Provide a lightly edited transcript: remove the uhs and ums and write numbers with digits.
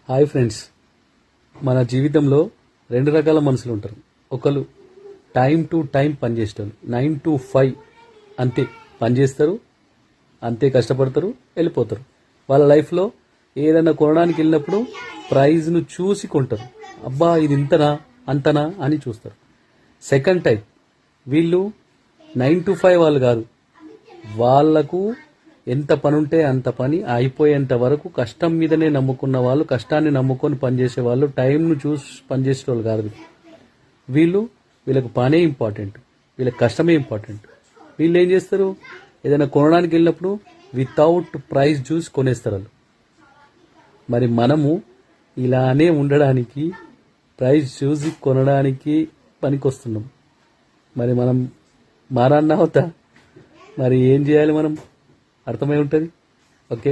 Hi friends, మన జీవితంలో రెండు రకాల మనుషులు ఉంటారు. ఒకరు టైం టు టైం పనిచేస్తారు, 9 to 5 అంతే పనిచేస్తారు, అంతే కష్టపడతారు, వెళ్ళిపోతారు. వాళ్ళ లైఫ్లో ఏదైనా కొనడానికి వెళ్ళినప్పుడు ప్రైజ్ను చూసి కొంటారు. అబ్బా ఇది ఇంతనా అంతనా అని చూస్తారు. సెకండ్ టైప్, వీళ్ళు 9 to 5 వాళ్ళు కాదు, వాళ్లకు ఎంత పని ఉంటే అంత పని అయిపోయేంత వరకు కష్టం మీదనే నమ్ముకున్న వాళ్ళు, కష్టాన్ని నమ్ముకొని పనిచేసే వాళ్ళు, టైంను చూసి పనిచేసే వాళ్ళు కాదు వీళ్ళకు పనే ఇంపార్టెంట్, వీళ్ళకి కష్టమే ఇంపార్టెంట్. వీళ్ళు ఏం చేస్తారు, ఏదైనా కొనడానికి వెళ్ళినప్పుడు వితౌట్ ప్రైస్ చూసి కొనేస్తారు వాళ్ళు. మరి మనము ఇలానే ఉండడానికి, ప్రైస్ చూసి కొనడానికి పనికొస్తున్నాం. మరి మనం మారాన్న అవుతా, మరి ఏం చేయాలి, మనం అర్థమై ఉంటుంది. ఓకే.